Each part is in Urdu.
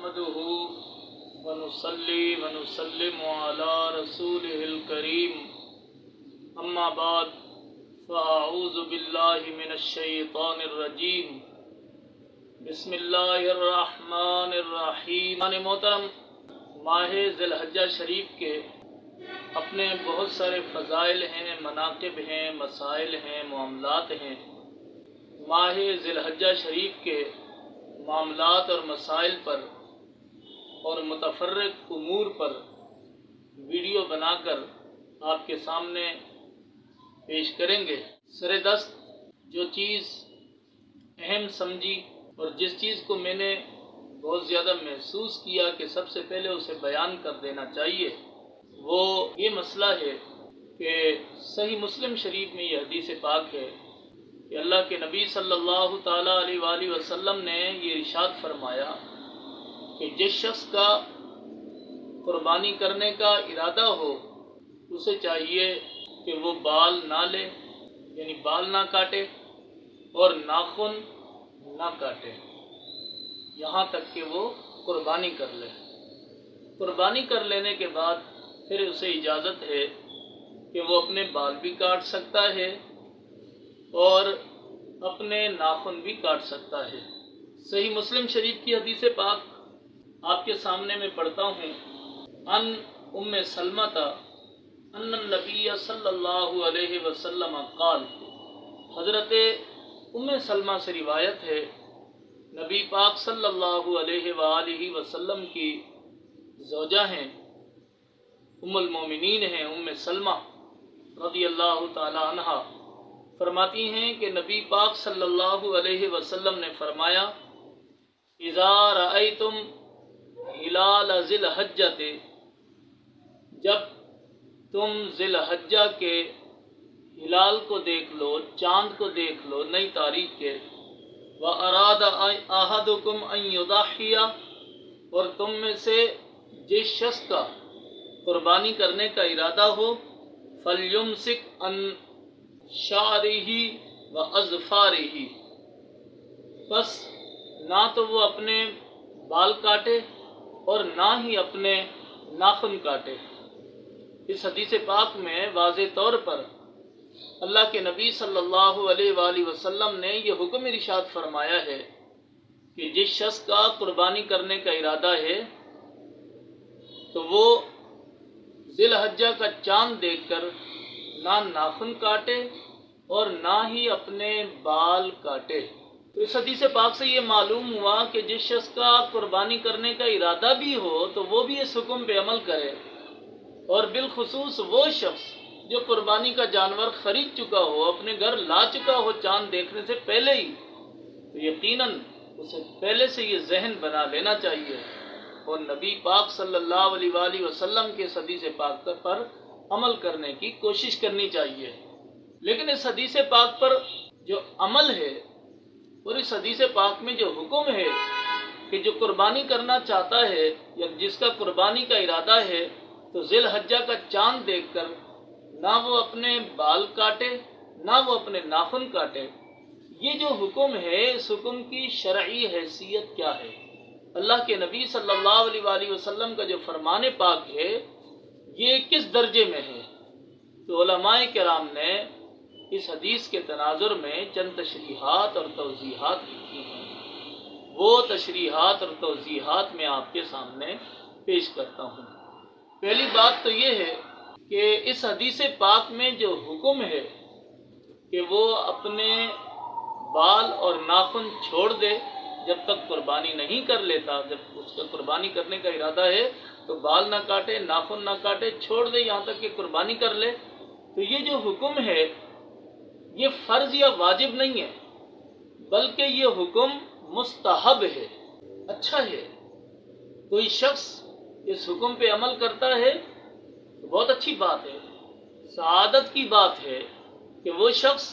نحمده ونصلي ونسلم على رسوله الكريم اما بعد فاعوذ بالله من الشیطان الرجیم بسم اللہ الرحمن الرحیم۔ محترم، ماہ ذی الحجہ شریف کے اپنے بہت سارے فضائل ہیں، مناقب ہیں، مسائل ہیں، معاملات ہیں۔ ماہ ذی الحجہ شریف کے معاملات اور مسائل پر اور متفرق امور پر ویڈیو بنا کر آپ کے سامنے پیش کریں گے۔ سر دست جو چیز اہم سمجھی اور جس چیز کو میں نے بہت زیادہ محسوس کیا کہ سب سے پہلے اسے بیان کر دینا چاہیے، وہ یہ مسئلہ ہے کہ صحیح مسلم شریف میں یہ حدیث پاک ہے کہ اللہ کے نبی صلی اللہ تعالیٰ علیہ وآلہ وسلم نے یہ ارشاد فرمایا کہ جس شخص کا قربانی کرنے کا ارادہ ہو اسے چاہیے کہ وہ بال نہ لے، یعنی بال نہ کاٹے، اور ناخن نہ کاٹے یہاں تک کہ وہ قربانی کر لے۔ قربانی کر لینے کے بعد پھر اسے اجازت ہے کہ وہ اپنے بال بھی کاٹ سکتا ہے اور اپنے ناخن بھی کاٹ سکتا ہے۔ صحیح مسلم شریف کی حدیث پاک آپ کے سامنے میں پڑھتا ہوں۔ ان ام سلمۃ ان النبی صلی اللہ علیہ وسلم قال، حضرت ام سلمہ سے روایت ہے، نبی پاک صلی اللہ علیہ وآلہ وسلم کی زوجہ ہیں، ام المومنین ہیں، ام سلمہ رضی اللہ تعالی عنہا فرماتی ہیں کہ نبی پاک صلی اللہ علیہ وسلم نے فرمایا، اذا رأیتم ہلال ذی الحجۃ، جب تم ذی الحجہ کے ہلال کو دیکھ لو، چاند کو دیکھ لو نئی تاریخ کے، وَأَرَادَ أَحَدُكُمْ أَن يُضَحِّيَ، اور تم میں سے جس شخص کا قربانی کرنے کا ارادہ ہو، فَلْيُمْسِكْ عَنْ شَعْرِهِ وَأَظْفَارِهِ، بس نہ تو وہ اپنے بال کاٹے اور نہ ہی اپنے ناخن کاٹے۔ اس حدیث پاک میں واضح طور پر اللہ کے نبی صلی اللہ علیہ وآلہ وسلم نے یہ حکم ارشاد فرمایا ہے کہ جس شخص کا قربانی کرنے کا ارادہ ہے تو وہ ذی الحجہ کا چاند دیکھ کر نہ ناخن کاٹے اور نہ ہی اپنے بال کاٹے۔ تو اس حدیث پاک سے یہ معلوم ہوا کہ جس شخص کا قربانی کرنے کا ارادہ بھی ہو تو وہ بھی اس حکم پہ عمل کرے، اور بالخصوص وہ شخص جو قربانی کا جانور خرید چکا ہو، اپنے گھر لا چکا ہو چاند دیکھنے سے پہلے ہی، تو یقیناً اسے پہلے سے یہ ذہن بنا لینا چاہیے اور نبی پاک صلی اللہ علیہ وآلہ وسلم کے اس حدیث پاک پر عمل کرنے کی کوشش کرنی چاہیے۔ لیکن اس حدیث پاک پر جو عمل ہے اور اس حدیث پاک میں جو حکم ہے کہ جو قربانی کرنا چاہتا ہے یا جس کا قربانی کا ارادہ ہے تو ذی الحجہ کا چاند دیکھ کر نہ وہ اپنے بال کاٹے نہ وہ اپنے ناخن کاٹے۔ یہ جو حکم ہے اس حکم کی شرعی حیثیت کیا ہے؟ اللہ کے نبی صلی اللہ علیہ وآلہ وسلم کا جو فرمان پاک ہے یہ کس درجے میں ہے؟ تو علماء کرام نے اس حدیث کے تناظر میں چند تشریحات اور توضیحات لکھی ہیں، وہ تشریحات اور توضیحات میں آپ کے سامنے پیش کرتا ہوں۔ پہلی بات تو یہ ہے کہ اس حدیث پاک میں جو حکم ہے کہ وہ اپنے بال اور ناخن چھوڑ دے جب تک قربانی نہیں کر لیتا، جب اس کا قربانی کرنے کا ارادہ ہے تو بال نہ کاٹے، ناخن نہ کاٹے، چھوڑ دے یہاں تک کہ قربانی کر لے، تو یہ جو حکم ہے یہ فرض یا واجب نہیں ہے بلکہ یہ حکم مستحب ہے، اچھا ہے۔ کوئی شخص اس حکم پہ عمل کرتا ہے تو بہت اچھی بات ہے، سعادت کی بات ہے کہ وہ شخص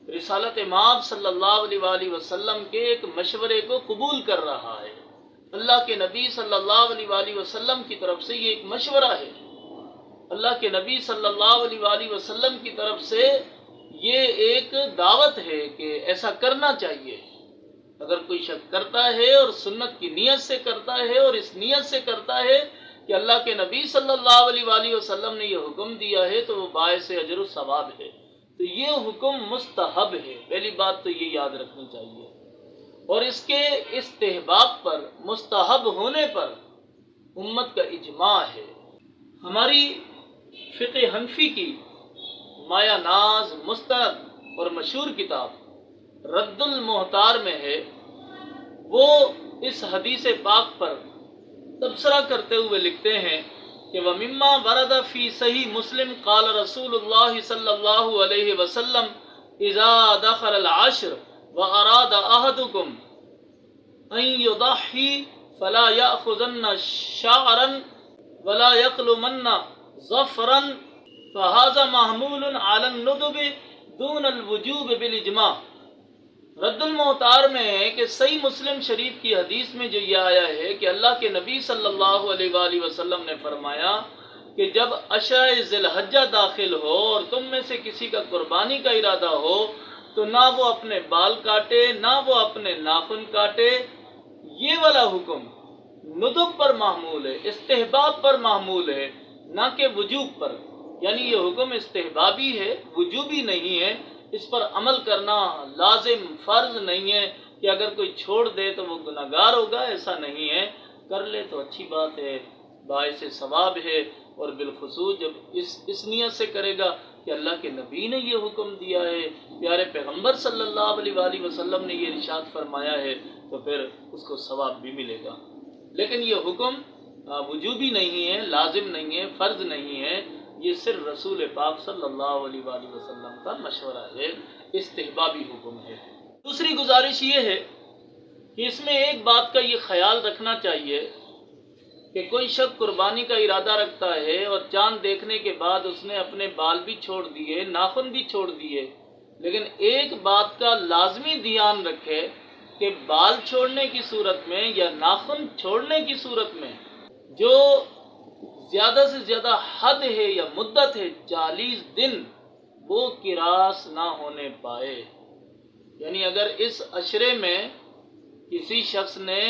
رسالت مآب صلی اللہ علیہ وآلہ وسلم کے ایک مشورے کو قبول کر رہا ہے۔ اللہ کے نبی صلی اللہ علیہ وآلہ وسلم کی طرف سے یہ ایک مشورہ ہے، اللہ کے نبی صلی اللہ علیہ وآلہ وسلم کی طرف سے یہ ایک دعوت ہے کہ ایسا کرنا چاہیے۔ اگر کوئی شخص کرتا ہے اور سنت کی نیت سے کرتا ہے اور اس نیت سے کرتا ہے کہ اللہ کے نبی صلی اللہ علیہ وآلہ وسلم نے یہ حکم دیا ہے تو وہ باعث اجر و ثواب ہے۔ تو یہ حکم مستحب ہے، پہلی بات تو یہ یاد رکھنی چاہیے، اور اس کے استحباب پر، مستحب ہونے پر امت کا اجماع ہے۔ ہماری فقہ حنفی کی مایہ ناز مستند اور مشہور کتاب رد المحتار میں ہے، وہ اس حدیث پاک پر تبصرہ کرتے ہوئے لکھتے ہیں کہ وَمِمَّا وَرَدَ فِي صحیح مسلم قال رسول اللہ صلی اللہ علیہ وسلم اذا دخل العشر واراد احدکم ان یضحی فلا یأخذن شعرا ولا یقلمن ظفرا فهذا محمول على الندب دون الوجوب بالاجماع۔ رد المحتار میں ہے کہ صحیح مسلم شریف کی حدیث میں جو یہ آیا ہے کہ اللہ کے نبی صلی اللہ علیہ وآلہ وسلم نے فرمایا کہ جب عشرہ ذی الحجہ داخل ہو اور تم میں سے کسی کا قربانی کا ارادہ ہو تو نہ وہ اپنے بال کاٹے نہ وہ اپنے ناخن کاٹے۔ یہ والا حکم ندب پر محمول ہے، استحباب پر محمول ہے، نہ کہ وجوب پر، یعنی یہ حکم استحبابی ہے، وجوبی نہیں ہے، اس پر عمل کرنا لازم فرض نہیں ہے کہ اگر کوئی چھوڑ دے تو وہ گناہگار ہوگا، ایسا نہیں ہے، کر لے تو اچھی بات ہے، باعث ثواب ہے، اور بالخصوص جب اس نیت سے کرے گا کہ اللہ کے نبی نے یہ حکم دیا ہے، پیارے پیغمبر صلی اللہ علیہ وآلہ وسلم نے یہ ارشاد فرمایا ہے، تو پھر اس کو ثواب بھی ملے گا۔ لیکن یہ حکم وجوبی نہیں ہے، لازم نہیں ہے، فرض نہیں ہے، یہ صرف رسول پاک صلی اللہ علیہ وآلہ وسلم کا مشورہ ہے، استحبابی حکم ہے۔ دوسری گزارش یہ ہے کہ اس میں ایک بات کا یہ خیال رکھنا چاہیے کہ کوئی شخص قربانی کا ارادہ رکھتا ہے اور چاند دیکھنے کے بعد اس نے اپنے بال بھی چھوڑ دیے، ناخن بھی چھوڑ دیے، لیکن ایک بات کا لازمی دھیان رکھے کہ بال چھوڑنے کی صورت میں یا ناخن چھوڑنے کی صورت میں جو زیادہ سے زیادہ حد ہے یا مدت ہے 40 دن، وہ کراس نہ ہونے پائے۔ یعنی اگر اس عشرے میں کسی شخص نے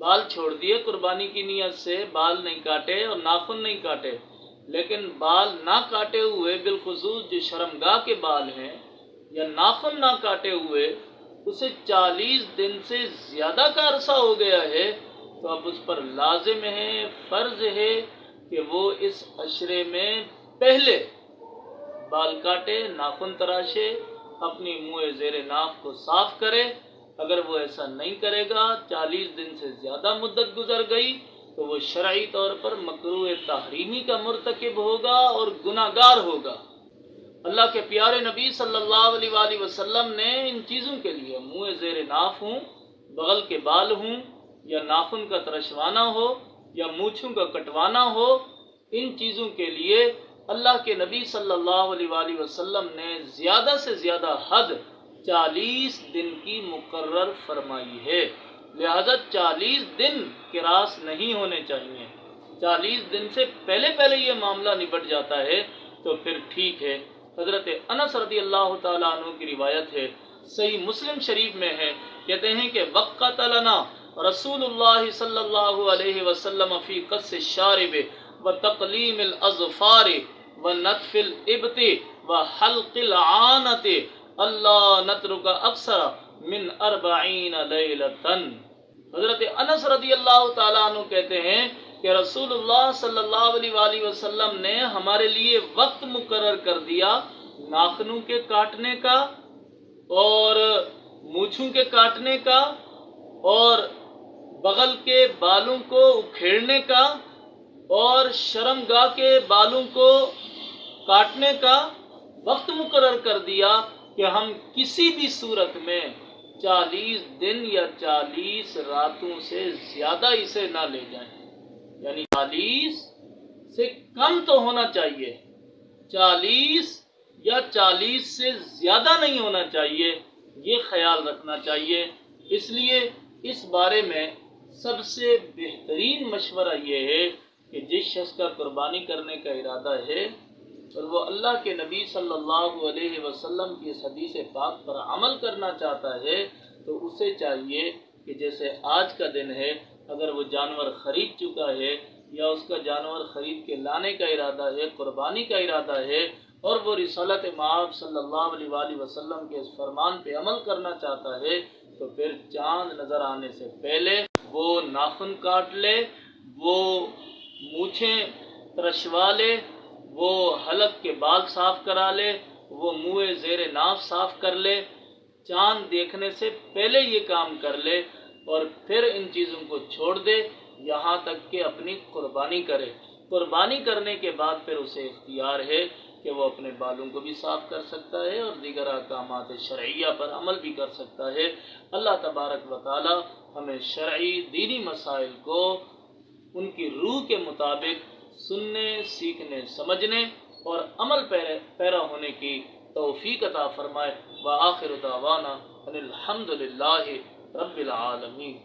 بال چھوڑ دیے قربانی کی نیت سے، بال نہیں کاٹے اور ناخن نہیں کاٹے، لیکن بال نہ کاٹے ہوئے بالخصوص جو شرمگاہ کے بال ہیں یا ناخن نہ کاٹے ہوئے اسے 40 دن سے زیادہ کا عرصہ ہو گیا ہے، تو اب اس پر لازم ہے، فرض ہے کہ وہ اس عشرے میں پہلے بال کاٹے، ناخن تراشے، اپنی منہ زیر ناف کو صاف کرے۔ اگر وہ ایسا نہیں کرے گا، 40 دن سے زیادہ مدت گزر گئی، تو وہ شرعی طور پر مکروہ تحریمی کا مرتکب ہوگا اور گناہگار ہوگا۔ اللہ کے پیارے نبی صلی اللہ علیہ وآلہ وسلم نے ان چیزوں کے لیے، منہ زیر ناف ہوں، بغل کے بال ہوں، یا ناخن کا ترشوانا ہو یا مونچھوں کا کٹوانا ہو، ان چیزوں کے لیے اللہ کے نبی صلی اللہ علیہ وآلہ وسلم نے زیادہ سے زیادہ حد 40 دن کی مقرر فرمائی ہے، لہذا 40 دن کراس نہیں ہونے چاہیے۔ 40 دن سے پہلے پہلے یہ معاملہ نبٹ جاتا ہے تو پھر ٹھیک ہے۔ حضرت انس رضی اللہ تعالیٰ عنہ کی روایت ہے، صحیح مسلم شریف میں ہے، کہتے ہیں کہ وقت لنا رسول اللہ صلی اللہ علیہ وسلم فی قص الشارب وتقلیم الاظفار ونتف الابط وحلق العانت اللہ نترک اکثر من 40 لیلۃ۔ حضرت انس رضی اللہ تعالیٰ عنہ کہتے ہیں کہ رسول اللہ صلی اللہ علیہ وآلہ وسلم نے ہمارے لیے وقت مقرر کر دیا ناخنوں کے کاٹنے کا اور مونچھوں کے کاٹنے کا اور بغل کے بالوں کو اکھیڑنے کا اور شرمگاہ کے بالوں کو کاٹنے کا وقت مقرر کر دیا کہ ہم کسی بھی صورت میں 40 دن یا 40 راتوں سے زیادہ اسے نہ لے جائیں، یعنی 40 سے کم تو ہونا چاہیے، 40 یا 40 سے زیادہ نہیں ہونا چاہیے، یہ خیال رکھنا چاہیے۔ اس لیے اس بارے میں سب سے بہترین مشورہ یہ ہے کہ جس شخص کا قربانی کرنے کا ارادہ ہے اور وہ اللہ کے نبی صلی اللہ علیہ وسلم کی اس حدیث پاک پر عمل کرنا چاہتا ہے تو اسے چاہیے کہ جیسے آج کا دن ہے، اگر وہ جانور خرید چکا ہے یا اس کا جانور خرید کے لانے کا ارادہ ہے، قربانی کا ارادہ ہے، اور وہ رسالت مآب صلی اللہ علیہ وآلہ وسلم کے اس فرمان پہ عمل کرنا چاہتا ہے، تو پھر چاند نظر آنے سے پہلے وہ ناخن کاٹ لے، وہ مونچھیں ترشوا لے، وہ حلق کے بال صاف کرا لے، وہ منہ زیر ناف صاف کر لے، چاند دیکھنے سے پہلے یہ کام کر لے، اور پھر ان چیزوں کو چھوڑ دے یہاں تک کہ اپنی قربانی کرے۔ قربانی کرنے کے بعد پھر اسے اختیار ہے کہ وہ اپنے بالوں کو بھی صاف کر سکتا ہے اور دیگر احکامات شرعیہ پر عمل بھی کر سکتا ہے۔ اللہ تبارک و تعالی ہمیں شرعی دینی مسائل کو ان کی روح کے مطابق سننے، سیکھنے، سمجھنے اور عمل پیرا ہونے کی توفیق عطا فرمائے۔ وآخر دعوانا ان الحمد للہ رب العالمین۔